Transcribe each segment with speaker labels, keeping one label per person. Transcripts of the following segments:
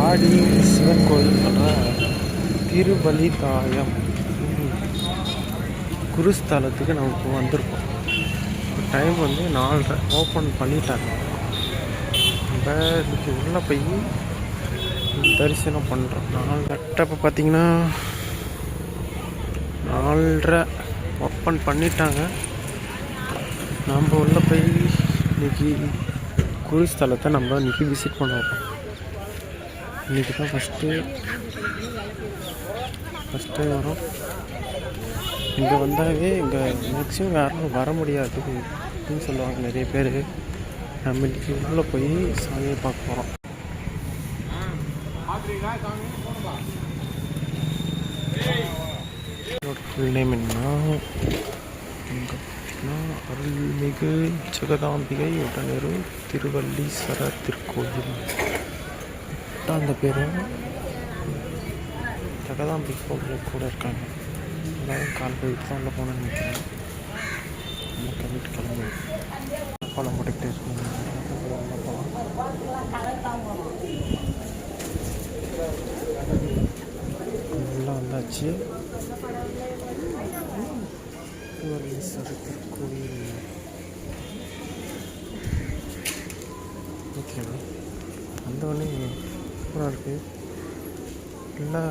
Speaker 1: ஆடி சிவன் கோயில் சொல்கிற திருவலிதாயம் குருஸ்தலத்துக்கு நம்ம இப்போ வந்திருக்கோம். டைம் வந்து 4:30 ஓப்பன் பண்ணிட்டாங்க. நம்ம இதுக்கு உள்ளே போய் தரிசனம் பண்ணுறோம். 4:30 இப்போ பார்த்தீங்கன்னா 4:30 ஓப்பன் பண்ணிட்டாங்க. நம்ம உள்ளே போய் இன்றைக்கி குருஸ்தலத்தை நம்ம இன்றைக்கி விசிட் பண்ணுவோம். இன்றைக்கி தான் ஃபஸ்ட்டு வரோம். இங்கே வந்தாவே இங்கே மேக்ஸிமம் யாரும் வர முடியாது அப்படின்னு சொல்லுவாங்க நிறைய பேர். நம்ம இன்றைக்கி உள்ளே போய் சாமியை பார்க்க போகிறோம். ஃபுல் நேம் என்ன? அருள்மிகு ஜெகதாம்பிகை உடனேரு திருவல்லீஸ்வரர் திருக்கோயில். அந்த பேர் ஜெகதாம்பிகை கோவில் கூட இருக்காங்க. எல்லாரும் கால் போயிட்டு தான் உள்ள போகணும்னு நினைக்கிறேன். நம்ம கிளம்பிட்டு கிளம்பி கோலம் போட்டுக்கிட்டே இருக்கோம். உள்ளே வந்தாச்சு. திருவல்லீஸ்வரர் திருக்கோயில் ஓகேண்ணா. வந்தோடனே சூப்பராக இருக்குது. நல்லா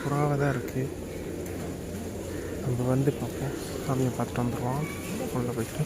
Speaker 1: புறாவாக தான் இருக்குது. நம்ம வந்து பார்ப்போம். சாமியை பார்த்துட்டு வந்துடுவோம். உள்ளே போய்ட்டு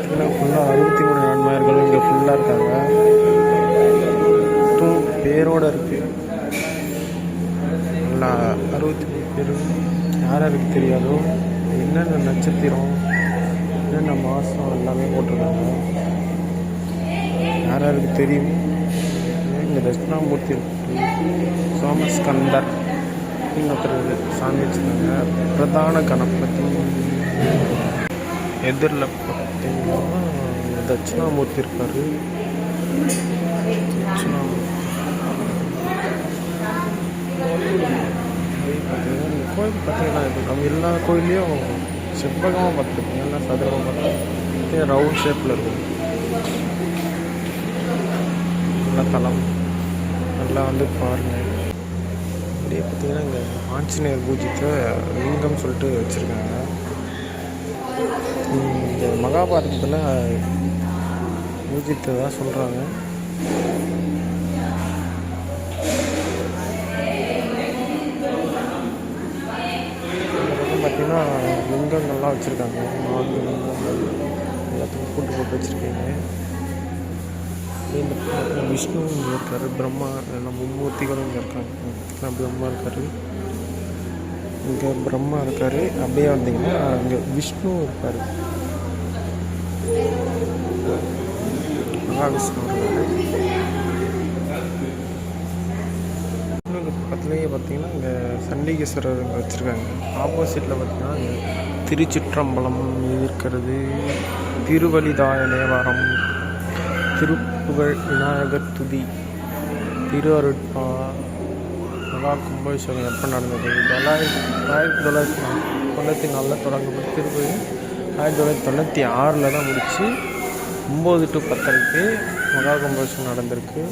Speaker 1: ஃபுல்லாக 63 ஆண்மையர்கள் இங்கே ஃபுல்லாக இருக்காங்க. பேரோடு இருக்குது. நல்லா 63 பேர். யாருக்கு தெரியாதோ என்னென்ன நட்சத்திரம் என்னென்ன மாதம் எல்லாமே போட்டிருக்காங்க. யாருக்கு தெரியும்? இங்கே தட்சிணாமூர்த்தி சோமஸ்கந்தர் ஒருத்தர் சாமி வச்சுருக்காங்க. பிரதான கணபதி எதிரில் பார்த்தீங்கன்னா தட்சிணாமூர்த்தி இருக்கார். கோயில் பார்த்தீங்கன்னா நம்ம எல்லா கோயிலையும் செவ்வகமாக பார்த்துருக்கோம். எல்லாம் சதுரமாக பார்த்துருக்கோம். ரவுண்ட் ஷேப்பில் இருக்கும். நல்ல தலம் நல்லா வந்து பாருங்கள். அப்படியே பார்த்தீங்கன்னா இங்கே ஆஞ்சநேயர் பூஜித்த லிங்கம் சொல்லிட்டு வச்சுருக்காங்க. இந்த மகாபாரதத்தில் பூஜித்ததாக சொல்கிறாங்க. பார்த்தீங்கன்னா லிங்கங்கள்லாம் வச்சுருக்காங்க. 4 லிங்கங்கள் எல்லாத்தையும் போட்டு வச்சுருக்காங்க. விஷ்ணு இங்கே இருக்கார். பிரம்மா எல்லாம் மும்மூர்த்திகளும் இங்கே இருக்காங்க. பிரம்மா இருக்கார், இங்கே பிரம்மா இருக்கார். அப்படியே வந்தீங்கன்னா இங்கே விஷ்ணு இருக்கார். மகாவிஷ்ணு இருக்கார். விஷ்ணுக்கு பக்கத்துலேயே பார்த்தீங்கன்னா இங்கே சண்டிகேஸ்வரர் இங்கே வச்சுருக்காங்க. ஆப்போசிட்டில் பார்த்தீங்கன்னா இங்கே திருச்சிற்றம்பலம் இருக்கிறது. திருவலிதாய தேவாரம், திருப்புகழ் விநாயகர் துதி, திரு அருட்பா, மகா கும்பாபிஷேகம் எப்போ நடந்தது? 1994 தொடங்கப்பட்டு திருப்பதி 1996 தான் முடித்து 9 to 10 மகா கும்பாபிஷேகம் நடந்திருக்கு.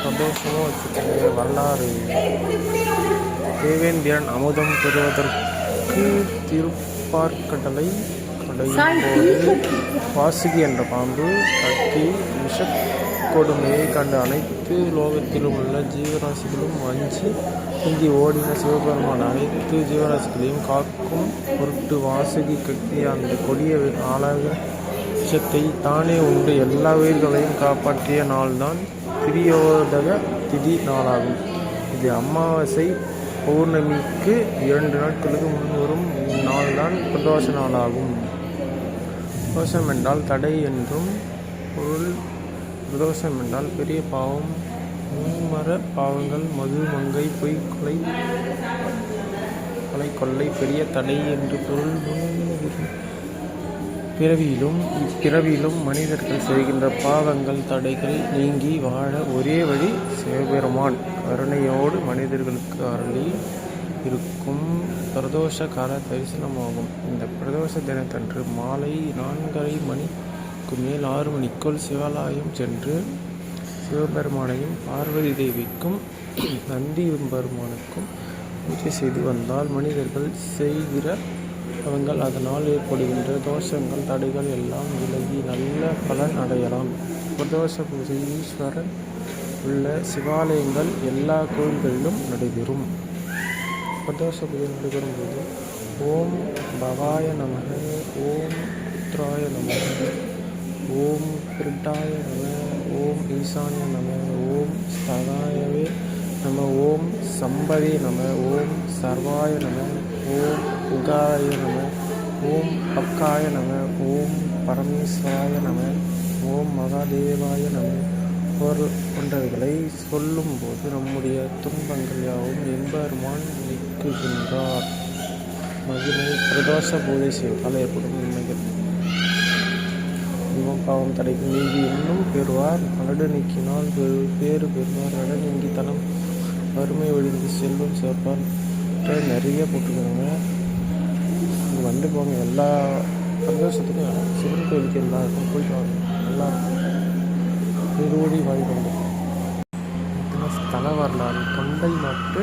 Speaker 1: சந்தோஷமாக வச்சுருக்காங்க. வரலாறு தேவேந்திரன் அமுதம் பெறுவதற்கு திருப்பார்கடலை போது வாசுகி என்ற பாம்பு கட்டி விஷக்கொடுமையை கண்டு அனைத்து லோகத்திலும் உள்ள ஜீவராசிகளும் அஞ்சி ஓடின சிவபெருமான் அனைத்து ஜீவராசிகளையும் காக்கும் பொருட்டு வாசுகி கட்டி அந்த கொடிய ஆளாக விஷத்தை தானே உண்டு எல்லா உயிர்களையும் காப்பாற்றிய நாள்தான் திரியோதக திதி நாளாகும். இது அமாவாசை பௌர்ணமிக்கு 2 நாட்களுக்கு முன் வரும் நாள்தான் பிரதோஷ நாளாகும். பிரதோஷம் என்றால் தடை என்றும் பொருள். பிரதோஷம் என்றால் பெரிய பாவம், மூமர பாவங்கள், மது, மங்கை, பொய், கொலை, பெரிய தடை என்று பொருள். இப்பிறவியிலும் மனிதர்கள் செய்கின்ற பாவங்கள் தடைகள் நீங்கி வாழ ஒரே வழி சிவபெருமான் கருணையோடு மனிதர்களுக்கு அருளி இருக்கும் பிரதோஷ கால தரிசனமாகும். இந்த பிரதோஷ தினத்தன்று மாலை 4:30 மணிக்கு மேல் 6 மணிக்குள் சிவாலயம் சென்று சிவபெருமானையும் பார்வதி தேவிக்கும் நந்தி பெருமானுக்கும் பூஜை செய்து வந்தால் மனிதர்கள் செய்கிற அவங்கள் அதனால் ஏற்படுகின்ற தோஷங்கள் தடைகள் எல்லாம் விலகி நல்ல பலன் அடையலாம். பிரதோஷ பூஜை ஈஸ்வரன் உள்ள சிவாலயங்கள் எல்லா கோயில்களிலும் நடைபெறும். பிரதோஷ பூஜை நடைபெறும் போது ஓம் பவாய நமக, ஓம் புத்ராய நமக, ஓம் கிருட்டாய நம, ஓம் ஈசானிய நம, ஓம் ஸ்தகாயவே நம, ஓம் சம்பதே நம, ஓம் சர்வாய நம, ஓம் உகாய நம, ஓம் பக்காய நம, ஓம் பரமேஸ்வராய நம, ஓம் மகாதேவாய நம போன்றவைகளை சொல்லும்போது நம்முடைய துன்பங்கள் யாவும் எம்பெருமான் நீக்குகின்றார். மகிமை பிரதோஷ பூஜை செய்வதால் ஏற்படும் நன்மைகள். பாவம் தடைக்கு நீங்கி இன்னும் பெறுவார். அலடு நீக்கினால் பேறு பெறுவார். அட நீங்கி தனம் வறுமை ஒழிந்து செல்வம் சேர்ப்பார். நிறைய போட்டுருக்காங்க. இங்கே வந்து போங்க. எல்லா பிரதோஷத்துக்கும் சிவன் கோயிலுக்கு எல்லாருக்கும் போயிட்டு வாங்க. நல்லாயிருக்கும். இருவடி வாய்ப்பு. ஸ்தல வரலாறு. தொண்டை நாட்டு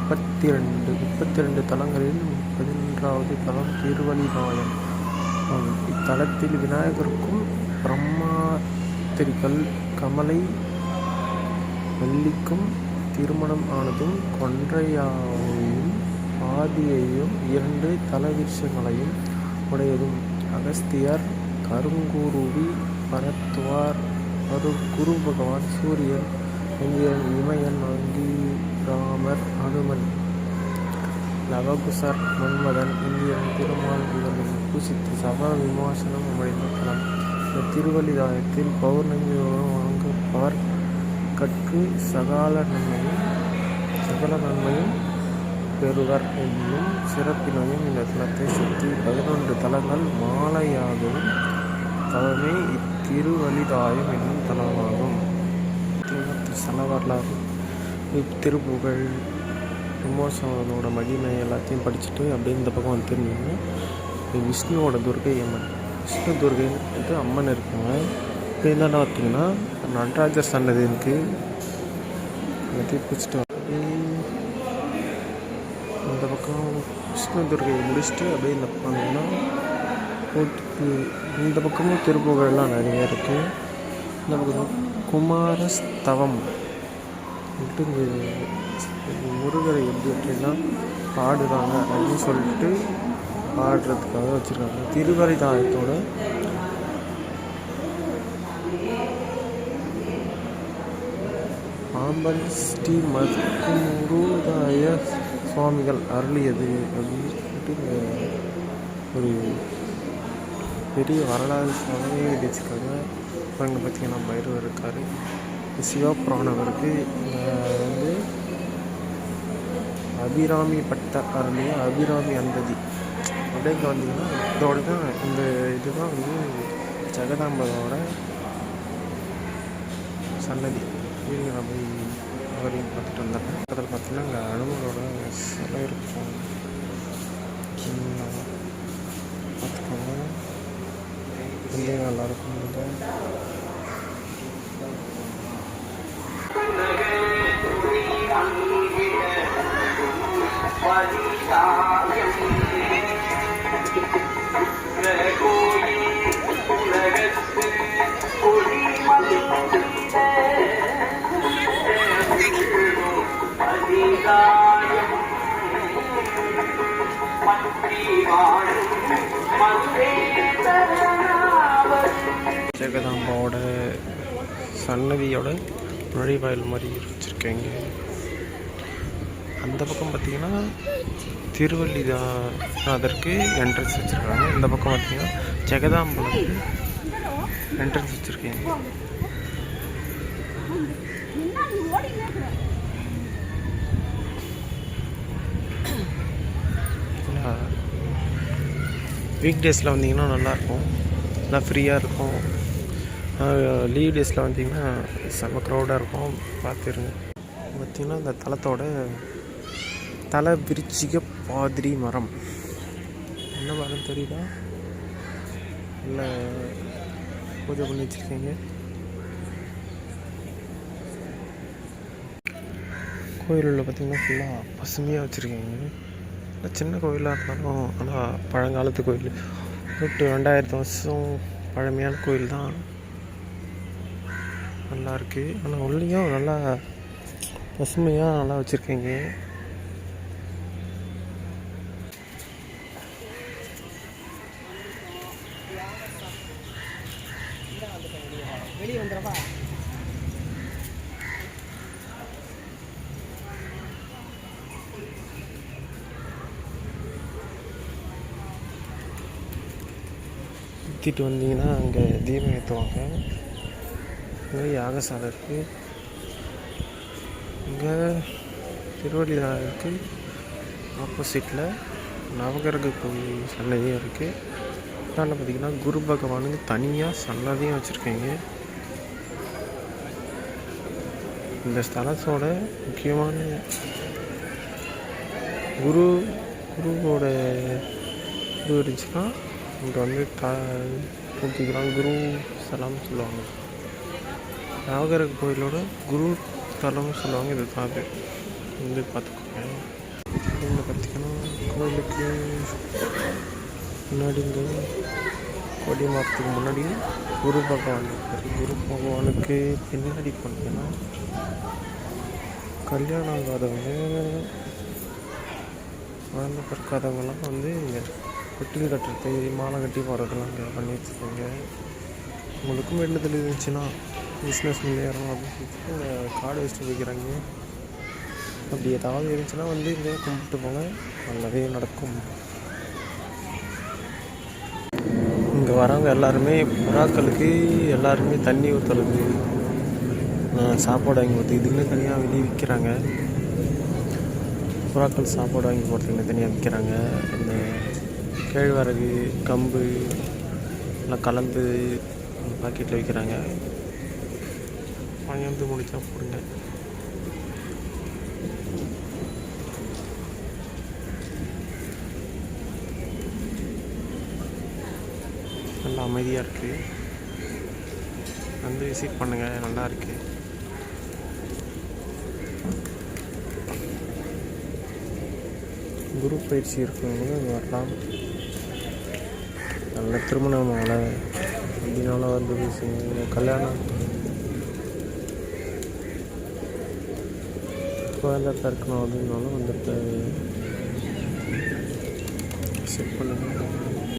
Speaker 1: 32 தலங்களில் 11வது தலம் திருவலிநாயம். இத்தலத்தில் விநாயகருக்கும் பிரம்மாத்திரிகள் கமலை வள்ளிக்கும் திருமணம் ஆனதும் கொன்றையாவையும் ஆதியையும் 2 தலவிருஷங்களையும் உடையதும். அகஸ்தியர், கருங்குருவி, பரத்வார், குரு பகவான், சூரியன், இந்திரன், இமயன், ராமர், ஹனுமன், லவகுசர், மன்மதன், இந்திரன், திருமால் இவர்கள் பூசித்து சபா விமோசனம் அடைந்த தலம். இந்த திருவலிதாயத்தில் பௌர்ணமி வணங்குவார் கற்கு சகல நன்மையும் பெறுவர் என்னும் சிறப்பினையும் இந்த தலத்தை சுற்றி 11 தலங்கள் மாலையாகவும் தவமே இத்திருவலிதாயம் என்னும் தலமாகும். ஸ்தல வரலாறு, திருப்புகழ், விமோசனோட மகிமை எல்லாத்தையும் படிச்சுட்டு அப்படியே இந்த பக்கம் வந்து திரும்பிங்கன்னா விஷ்ணுவோட துர்கை அம்மன். விஷ்ணு துர்கை அம்மன் இருக்காங்க. இப்போ என்னென்ன பார்த்தீங்கன்னா நடராஜர் சன்னதி இருக்குது. எல்லாத்தையும் பிடிச்சிட்டு இந்த பக்கம் விஷ்ணு துர்கையை முடிச்சுட்டு அப்படியே இந்த பக்கம் வந்தீங்கன்னா இந்த பக்கமும் திருப்புகழ்லாம் நிறைய இருக்குது. இந்த பக்கம் குமாரஸ்தவம் முருகரை எப்படி எப்படின்னா பாடுறாங்க அப்படின்னு சொல்லிட்டு பாடுறதுக்காக வச்சுருக்காங்க. திருவலிதாயத்தோட பாம்பன் ஸ்ரீ மருதாய சுவாமிகள் அருளியது அப்படின்னு சொல்லிட்டு ஒரு பெரிய வரலாறு சாதனையே வச்சுருக்காங்க. அங்கே பார்த்தீங்கன்னா பைரவர் இருக்கார். சிவபுராணம் இருக்குது. வந்து அபிராமி பட்ட அருளிய அபிராமி அந்ததி அப்படியே இங்கே வந்தீங்கன்னா இதோட தான் இந்த இதுதான் வந்து ஜெகதாம்பரோட சன்னதி. இவங்க நம்ம அவரையும் பார்த்துட்டு வந்தாங்க. அதில் பார்த்தீங்கன்னா அங்கே அனுமனோட சிலை இருக்கும். பார்த்துக்கோங்க, ரொம்ப நல்லாயிருக்கும். ஜெகதாம்பாவோட சன்னதியோட நுழைவாயில் மாதிரி வச்சுருக்கேங்க. அந்த பக்கம் பார்த்தீங்கன்னா திருவல்லிநாதருக்கு என்ட்ரன்ஸ் வச்சுருக்காங்க. இந்த பக்கம் பார்த்தீங்கன்னா ஜெகதாம்பலுக்கு என்ட்ரன்ஸ் வச்சுருக்கேங்க. வீக் டேஸில் வந்தீங்கன்னா நல்லாயிருக்கும், நல்லா ஃப்ரீயாக இருக்கும். லீவ் டேஸில் வந்தீங்கன்னா செம்ம க்ரௌடாக இருக்கும். பார்த்துருங்க. பார்த்திங்கன்னா இந்த தலத்தோட தலை விருச்சிக பாதிரி மரம் என்ன மரம் தெரியுதா? இல்லை பூஜை பண்ணி வச்சுருக்கீங்க. கோயிலில் பார்த்திங்கன்னா ஃபுல்லாக பசுமையாக வச்சுருக்காங்க. சின்ன கோயிலாக இருந்தாலும் ஆனால் பழங்காலத்து கோயில், 2000 வருஷம் பழமையான கோயில் தான். நல்லாயிருக்கு. ஆனால் உள்ளேயும் நல்லா பசுமையாக நல்லா வச்சுருக்கீங்க. வெளியே வந்துடுறப்பா. சுற்றிட்டு வந்தீங்கன்னா அங்கே தீபம் ஏற்றுவாங்க. இங்கே யாகசாலை இருக்குது. இங்கே திருவள்ளியார் இருக்குது. ஆப்போசிட்டில் நவகிரக கோயில் சன்னதியும் இருக்குது. இதாண்ட பார்த்திங்கன்னா குரு பகவானுக்கு தனியாக சன்னதியும் வச்சுருக்கீங்க. இந்த ஸ்தலத்தோட முக்கியமான குருவோட இது இருந்துச்சுன்னா இங்கே வந்து தூக்கிக்கலாம். குரு ஸ்தலம்னு சொல்லுவாங்க. நவகிரக கோயிலோட குரு ஸ்தலம்னு சொல்லுவாங்க. இது தான் அது வந்து பார்த்துக்கோங்க. இங்கே பார்த்திங்கன்னா கோயிலுக்கு முன்னாடி இங்கே கொடி மாதத்துக்கு முன்னாடி குரு பகவான் இருக்கார். குரு பகவானுக்கு பின்னாடி பார்த்தீங்கன்னா கல்யாணம் ஆகாதவங்க, குழந்தை பிறக்காதவங்கெல்லாம் வந்து இங்கே தொட்டில் கட்டுறது, மாலை கட்டி போகிறதெல்லாம் இங்கே பண்ணி வச்சுருக்காங்க. உங்களுக்கும் வேண்டுதல் இருந்துச்சுன்னா பிஸ்னஸ் முன்னேறணும் அப்படின்னு சொல்லிட்டு இங்கே கார்டு வச்சுட்டு வைக்கிறாங்க. அப்படி ஏதாவது இருந்துச்சுன்னா வந்து இங்கே கும்பிட்டு போங்க, நல்லதே நடக்கும். இங்கே வரவங்க எல்லாருமே புறாக்களுக்கு எல்லாருமே தண்ணி ஊற்றுறது, சாப்பாடு வாங்கி கொடுத்து இதுக்குன்னு தனியாக வெளியே விற்கிறாங்க. புறாக்கள் சாப்பாடு வாங்கி போகிறதுக்குன்னு தனியாக விற்கிறாங்க. இந்த கேழ்வரகு, கம்பு எல்லாம் கலந்து பாக்கெட்டில் விற்கிறாங்க. வாங்கி வந்து முடிச்சா போடுங்க. நல்லா அமைதியாக இருக்குது. வந்து விசிட் பண்ணுங்கள், நல்லா இருக்குது. குரு பயிற்சி இருக்கிறவங்க வரலாம். நல்ல திருமண மாலை அப்படின்னாலும் வந்து பேசுங்க. கல்யாணம் குழந்தை பிறக்கணும் அப்படின்னாலும் வந்துட்டு செட் பண்ணுங்கள்.